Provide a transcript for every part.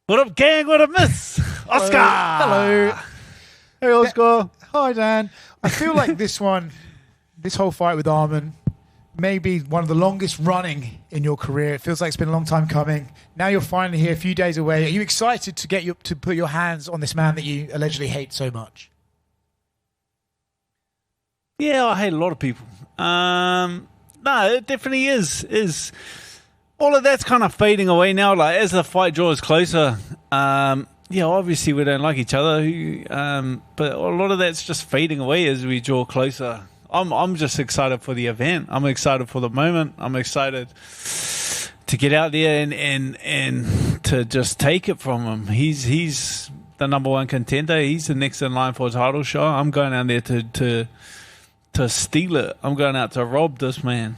What up, gang? What up, miss? Oscar! Hello. Hey, Oscar. Hi, Dan. I feel like this whole fight with Arman, may be one of the longest running in your career. It feels like it's been a long time coming. Now you're finally here, a few days away. Are you excited to put your hands on this man that you allegedly hate so much? Yeah, I hate a lot of people. No, it definitely is. All of that's kind of fading away now. Like as the fight draws closer, yeah, obviously we don't like each other, but a lot of that's just fading away as we draw closer. I'm just excited for the event. I'm excited for the moment. I'm excited to get out there and to just take it from him. He's the number one contender. He's the next in line for a title shot. I'm going out there to steal it. I'm going out to rob this man.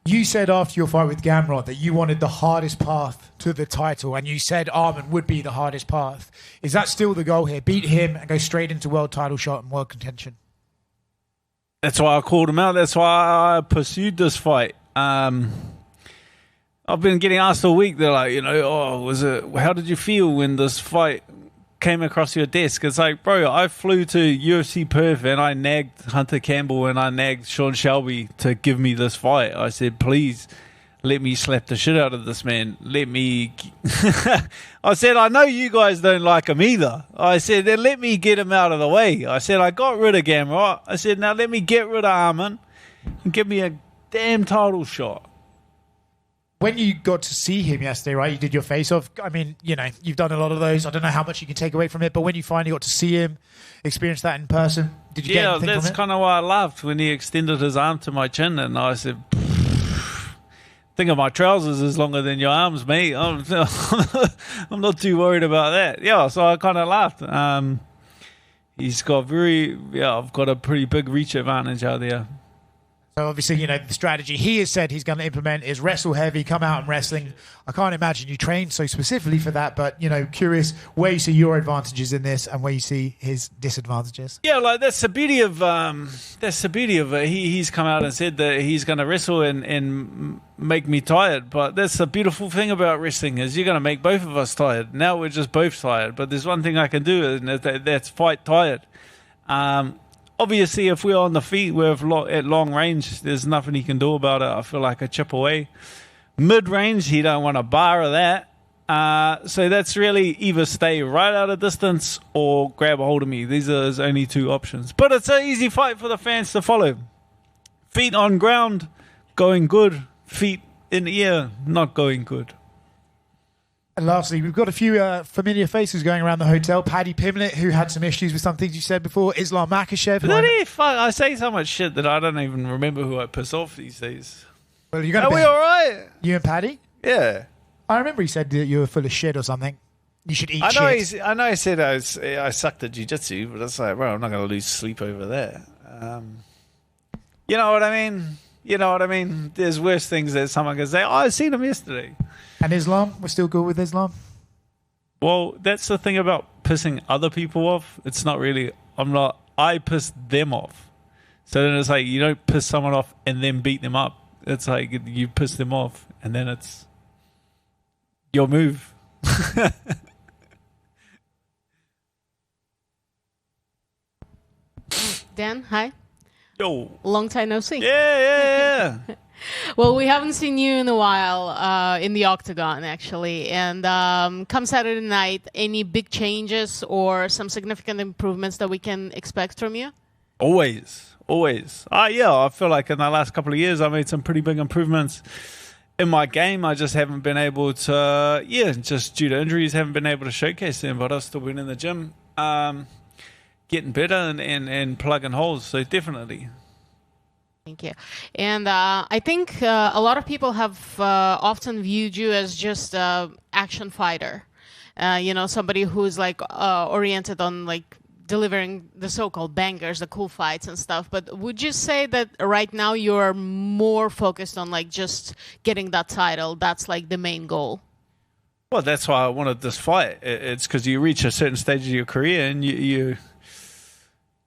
You said after your fight with Gamrot that you wanted the hardest path to the title, and you said Arman would be the hardest path. Is that still the goal here? Beat him and go straight into world title shot and world contention? That's why I called him out. That's why I pursued this fight. I've been getting asked all week. They're like, how did you feel when this fight came across your desk? It's like, bro, I flew to UFC Perth and I nagged Hunter Campbell and I nagged Sean Shelby to give me this fight. I said, please let me slap the shit out of this man. Let me I said, I know you guys don't like him either. I said, then let me get him out of the way. I said, I got rid of Gamrot. I said, now let me get rid of Arman and give me a damn title shot. When you got to see him yesterday, right, you did your face-off. I mean, you've done a lot of those. I don't know how much you can take away from it, but when you finally got to see him, experience that in person, did you get anything from it? Yeah, that's kind of why I laughed when he extended his arm to my chin, and I said, think of my trousers is longer than your arms, mate. I'm not too worried about that. Yeah, so I kind of laughed. He's got I've got a pretty big reach advantage out there. So obviously, the strategy he has said he's going to implement is wrestle heavy, come out and wrestling. I can't imagine you trained so specifically for that, but, curious where you see your advantages in this and where you see his disadvantages. Yeah, like that's the beauty of he's come out and said that he's going to wrestle and make me tired. But that's the beautiful thing about wrestling is you're going to make both of us tired. Now we're just both tired, but there's one thing I can do, and that's fight tired. Obviously, if we're on the feet, we're at long range, there's nothing he can do about it. I feel like a chip away. Mid-range, he don't want a bar of that. So that's really either stay right out of distance or grab a hold of me. These are his only two options. But it's an easy fight for the fans to follow. Feet on ground, going good. Feet in the air, not going good. And lastly, we've got a few familiar faces going around the hotel. Paddy Pimblett, who had some issues with some things you said before. Islam Makhachev. I say so much shit that I don't even remember who I piss off these days. Well, are we all right? You and Paddy? Yeah. I remember he said that you were full of shit or something. You should eat shit. I know he said I sucked at jiu-jitsu, but it's like, bro, I'm not going to lose sleep over that. You know what I mean? There's worse things that someone can say, I seen him yesterday. And Islam? We're still good with Islam? Well, that's the thing about pissing other people off. It's not really, I piss them off. So then it's like, you don't piss someone off and then beat them up. It's like you piss them off and then it's your move. Dan, hi. Yo. Long time no see. Yeah. Well, we haven't seen you in a while in the octagon, actually. And come Saturday night, any big changes or some significant improvements that we can expect from you? Always. Yeah, I feel like in the last couple of years, I made some pretty big improvements in my game. I just haven't been able to, just due to injuries, haven't been able to showcase them. But I've still been in the gym, getting better and plugging holes. So definitely. Thank you. And I think a lot of people have often viewed you as just an action fighter. Somebody who's like oriented on like delivering the so-called bangers, the cool fights and stuff. But would you say that right now you're more focused on like just getting that title? That's like the main goal. Well, that's why I wanted this fight. It's because you reach a certain stage of your career and you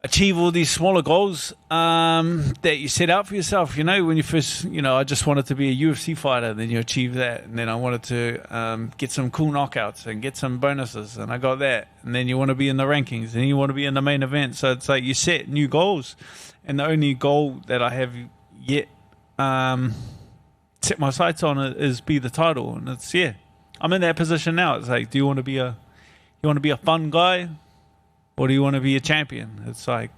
achieve all these smaller goals that you set out for yourself. You know, when you first, I just wanted to be a UFC fighter, then you achieve that. And then I wanted to get some cool knockouts and get some bonuses, and I got that. And then you want to be in the rankings, and you want to be in the main event. So it's like you set new goals. And the only goal that I have yet set my sights on is be the title. And it's, I'm in that position now. It's like, do you want to be a fun guy? Or do you want to be a champion? It's like,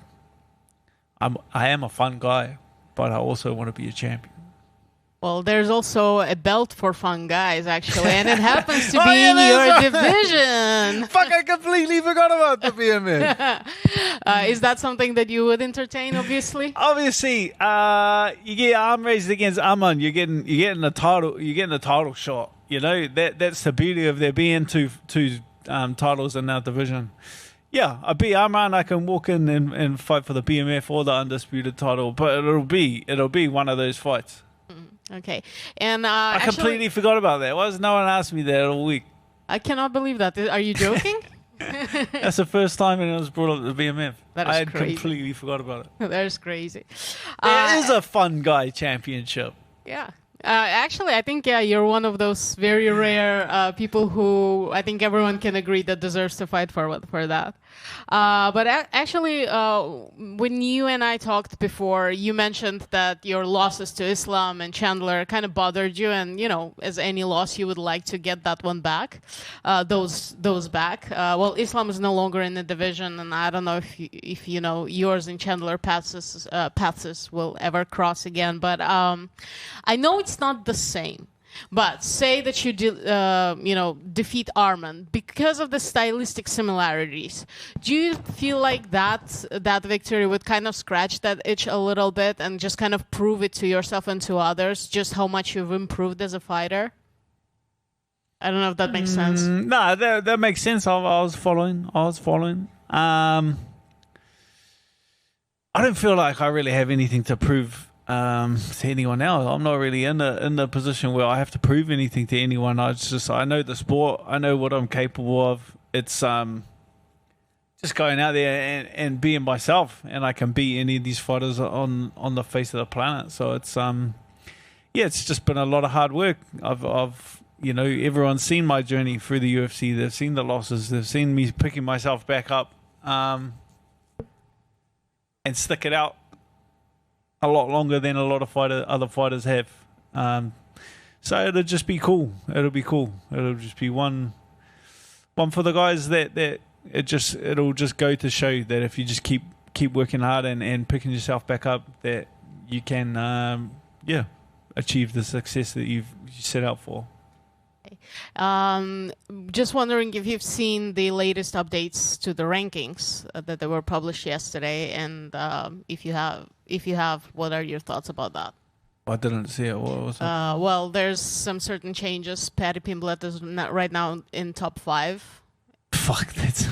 I am a fun guy, but I also want to be a champion. Well, there's also a belt for fun guys, actually, and it happens to be in your division. Fuck, I completely forgot about the BMF. Is that something that you would entertain, obviously? Obviously, you get arm raised against Arman, you're getting a title shot. You know, that's the beauty of there being two titles in our division. Yeah, I beat Arman. I can walk in and fight for the BMF or the undisputed title, but it'll be one of those fights. Okay, and I completely forgot about that. Why has no one asked me that all week? I cannot believe that. Are you joking? That's the first time it was brought up at the BMF. I had crazy. completely forgot about it. That is crazy. It is a fun guy championship. Yeah. Actually, I think, you're one of those very rare people who I think everyone can agree that deserves to fight for that. But actually, when you and I talked before, you mentioned that your losses to Islam and Chandler kind of bothered you, and as any loss, you would like to get that one back, those back. Well, Islam is no longer in the division, and I don't know if yours and Chandler paths will ever cross again. But I know it's not the same. But say that you defeat Arman because of the stylistic similarities. Do you feel like that victory would kind of scratch that itch a little bit and just kind of prove it to yourself and to others just how much you've improved as a fighter? I don't know if that makes sense. No, that makes sense. I was following. I don't feel like I really have anything to prove to anyone else. I'm not really in the position where I have to prove anything to anyone. I know the sport. I know what I'm capable of. It's just going out there and being myself, and I can beat any of these fighters on the face of the planet. So it's it's just been a lot of hard work. I've everyone's seen my journey through the UFC. They've seen the losses. They've seen me picking myself back up and stick it out a lot longer than a lot of other fighters have. So it'll just be cool. It'll just be one for the guys that it'll just go to show that if you just keep working hard and picking yourself back up, that you can achieve the success that you set out for. Just wondering if you've seen the latest updates to the rankings that they were published yesterday, and if you have, what are your thoughts about that? I didn't see it. What was it? Well, there's some certain changes. Paddy Pimblett is right now in top 5. Fuck, that's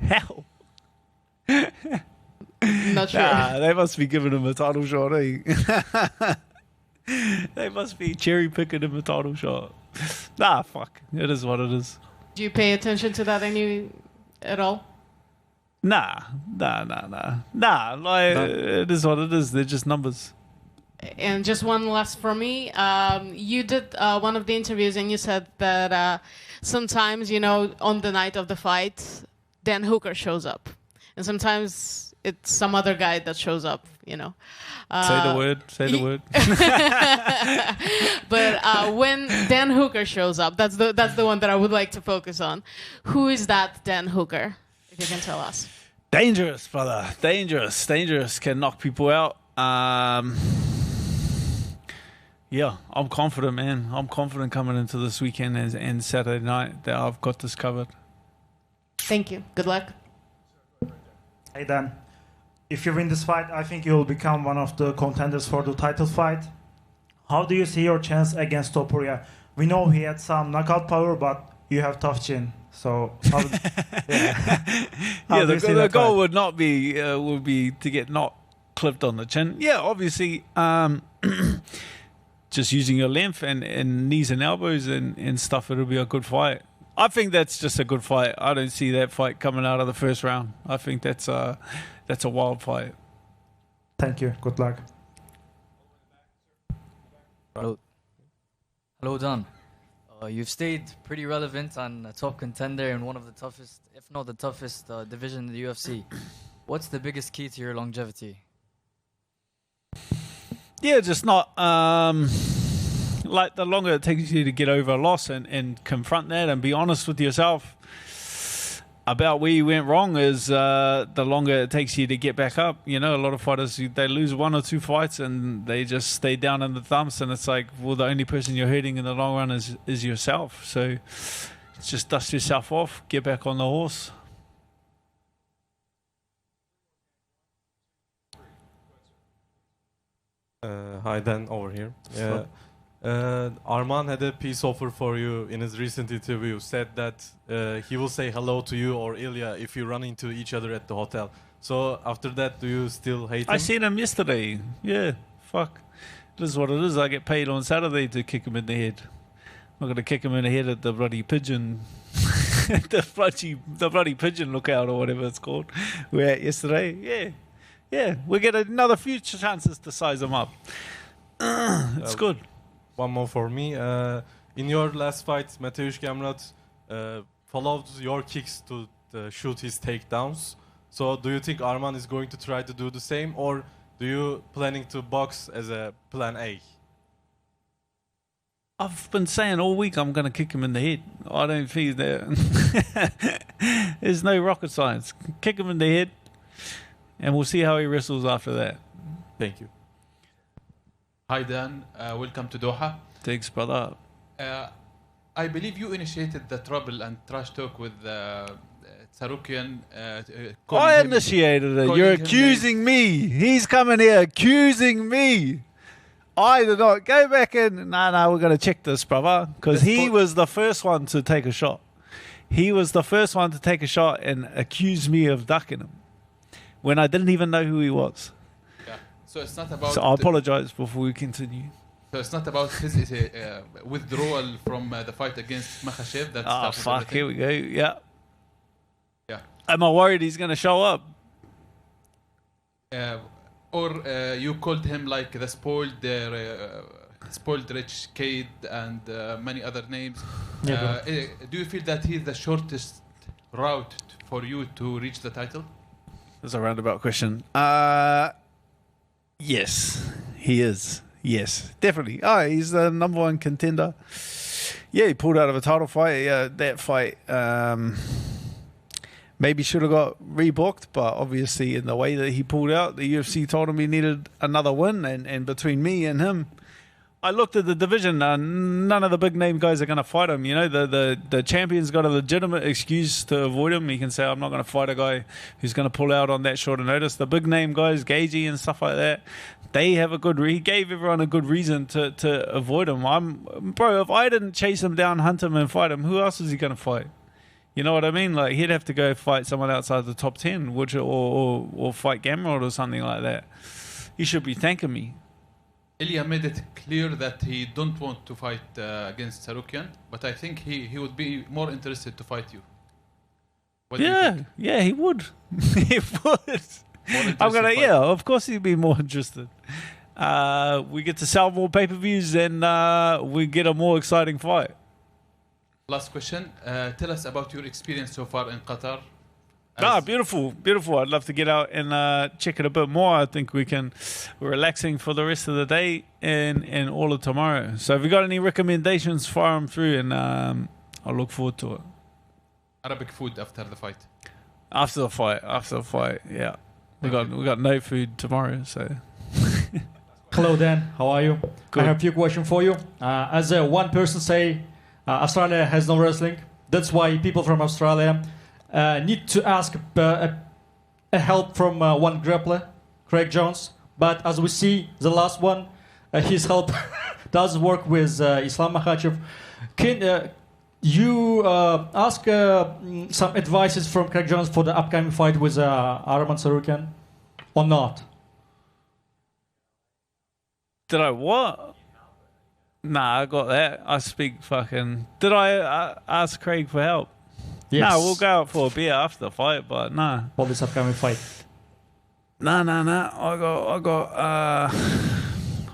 hell. Not sure. Nah, they must be giving him a title shot, eh? They must be cherry picking him a title shot. Nah, fuck. It is what it is. Do you pay attention to that at all? Nah. It is what it is. They're just numbers. And just one last from me. You did one of the interviews, and you said that sometimes, on the night of the fight, Dan Hooker shows up, and sometimes it's some other guy that shows up. Say the word. But when Dan Hooker shows up, that's the one that I would like to focus on. Who is that Dan Hooker, if you can tell us? Dangerous, brother. Dangerous. Can knock people out. Yeah, I'm confident, man. I'm confident coming into this weekend and Saturday night that I've got this covered. Thank you. Good luck. Hey, Dan. If you win this fight, I think you will become one of the contenders for the title fight. How do you see your chance against Topuria? We know he had some knockout power, but you have tough chin. So, the goal would not be to get not clipped on the chin. Yeah, obviously, just using your length and knees and elbows and stuff, it'll be a good fight. I think that's just a good fight. I don't see that fight coming out of the first round. I think that's a wild fight. Thank you. Good luck. Hello. Hello, Don. You've stayed pretty relevant and a top contender in one of the toughest, if not the toughest, division in the UFC. What's the biggest key to your longevity? Yeah, just not like the longer it takes you to get over a loss and confront that and be honest with yourself about where you went wrong is the longer it takes you to get back up. You know, a lot of fighters, they lose 1 or 2 fights and they just stay down in the dumps, and it's like, well, the only person you're hurting in the long run is yourself. So just dust yourself off, get back on the horse. Hi, Dan, over here. Arman had a peace offer for you in his recent interview. Said that he will say hello to you or Ilya if you run into each other at the hotel. So after that, do you still hate him? I seen him yesterday. Yeah, fuck. It is what it is. I get paid on Saturday to kick him in the head. I'm not going to kick him in the head at the bloody pigeon, the bloody pigeon lookout or whatever it's called. We're at yesterday. Yeah. We get another few chances to size him up. It's good. One more for me. In your last fight, Mateusz Gamrot followed your kicks to shoot his takedowns. So do you think Arman is going to try to do the same, or do you planning to box as a plan A? I've been saying all week I'm going to kick him in the head. I don't think that there's no rocket science. Kick him in the head, and we'll see how he wrestles after that. Thank you. Hi Dan, welcome to Doha. Thanks, brother. I believe you initiated the trouble and trash talk with Tsarukyan. I initiated it. You're accusing me. He's coming here accusing me. I did not. Go back in. No, we're going to check this, brother. Because he was the first one to take a shot. He was the first one to take a shot and accuse me of ducking him when I didn't even know who he was. So it's not about. So I apologize before we continue. So it's not about his withdrawal from the fight against Makhachev. That's fuck! Here we go. Yeah. Yeah. Am I worried he's going to show up? Or you called him like the spoiled rich kid and many other names. Yeah, do you feel that he's the shortest route for you to reach the title? That's a roundabout question. Yes, he is. Yes, definitely. Oh, he's the number 1 contender. Yeah, he pulled out of a title fight. Yeah, that fight maybe should have got rebooked, but obviously in the way that he pulled out, the UFC told him he needed another win, and between me and him, I looked at the division. None of the big name guys are going to fight him. You know, the champion's got a legitimate excuse to avoid him. He can say, I'm not going to fight a guy who's going to pull out on that short of notice. The big name guys, Gagey and stuff like that, they have a good. He gave everyone a good reason to avoid him. Bro, if I didn't chase him down, hunt him, and fight him, who else is he going to fight? You know what I mean? Like, he'd have to go fight someone outside the top 10, or fight Gamrot or something like that. He should be thanking me. Ilya made it clear that he don't want to fight against Tsarukyan, but I think he would be more interested to fight you. What do you think? Yeah, he would. He would. Of course he'd be more interested. We get to sell more pay-per-views and we get a more exciting fight. Last question. Tell us about your experience so far in Qatar. Beautiful. I'd love to get out and check it a bit more. I think we're relaxing for the rest of the day and all of tomorrow. So if you got any recommendations, fire them through, and I'll look forward to it. Arabic food after the fight. After the fight, yeah. We got no food tomorrow, so. Hello, Dan. How are you? Good. I have a few questions for you. As one person say, Australia has no wrestling. That's why people from Australia need to ask a help from one grappler, Craig Jones. But as we see, the last one, his help does work with Islam Makhachev. Can you ask some advices from Craig Jones for the upcoming fight with Arman Tsarukyan, or not? Did I what? Nah, I got that. I speak fucking. Did I ask Craig for help? Yes. No, we'll go out for a beer after the fight, but nah. For this upcoming fight. Nah.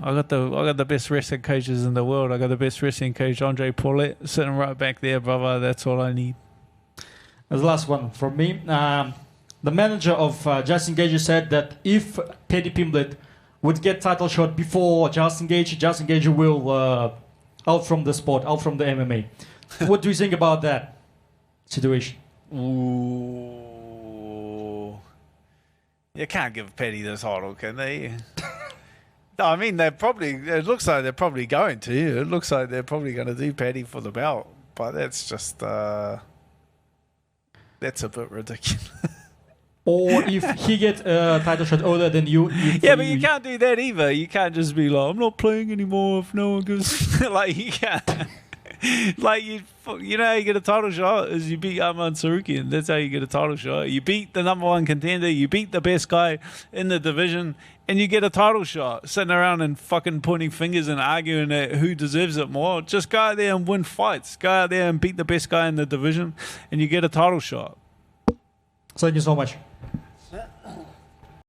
I got the best wrestling coaches in the world. I got the best wrestling coach, Andre Paulette, sitting right back there, brother. That's all I need. And the last one from me. The manager of Justin Gage said that if Paddy Pimblett would get title shot before Justin Gage will out from the sport, out from the MMA. What do you think about that situation? Ooh. You can't give Paddy the title, can they? No, I mean, it looks like they're probably going to. It looks like they're probably going to do Paddy for the belt. But that's just, that's a bit ridiculous. Or if he gets a title shot older than you. Yeah, but you can't do that either. You can't just be like, I'm not playing anymore if no one gives... like, you can't... like, you know how you get a title shot is you beat Arman Tsarukyan. That's how you get a title shot. You beat the number one contender. You beat the best guy in the division. And you get a title shot. Sitting around and fucking pointing fingers and arguing at who deserves it more. Just go out there and win fights. Go out there and beat the best guy in the division. And you get a title shot. Thank you so much.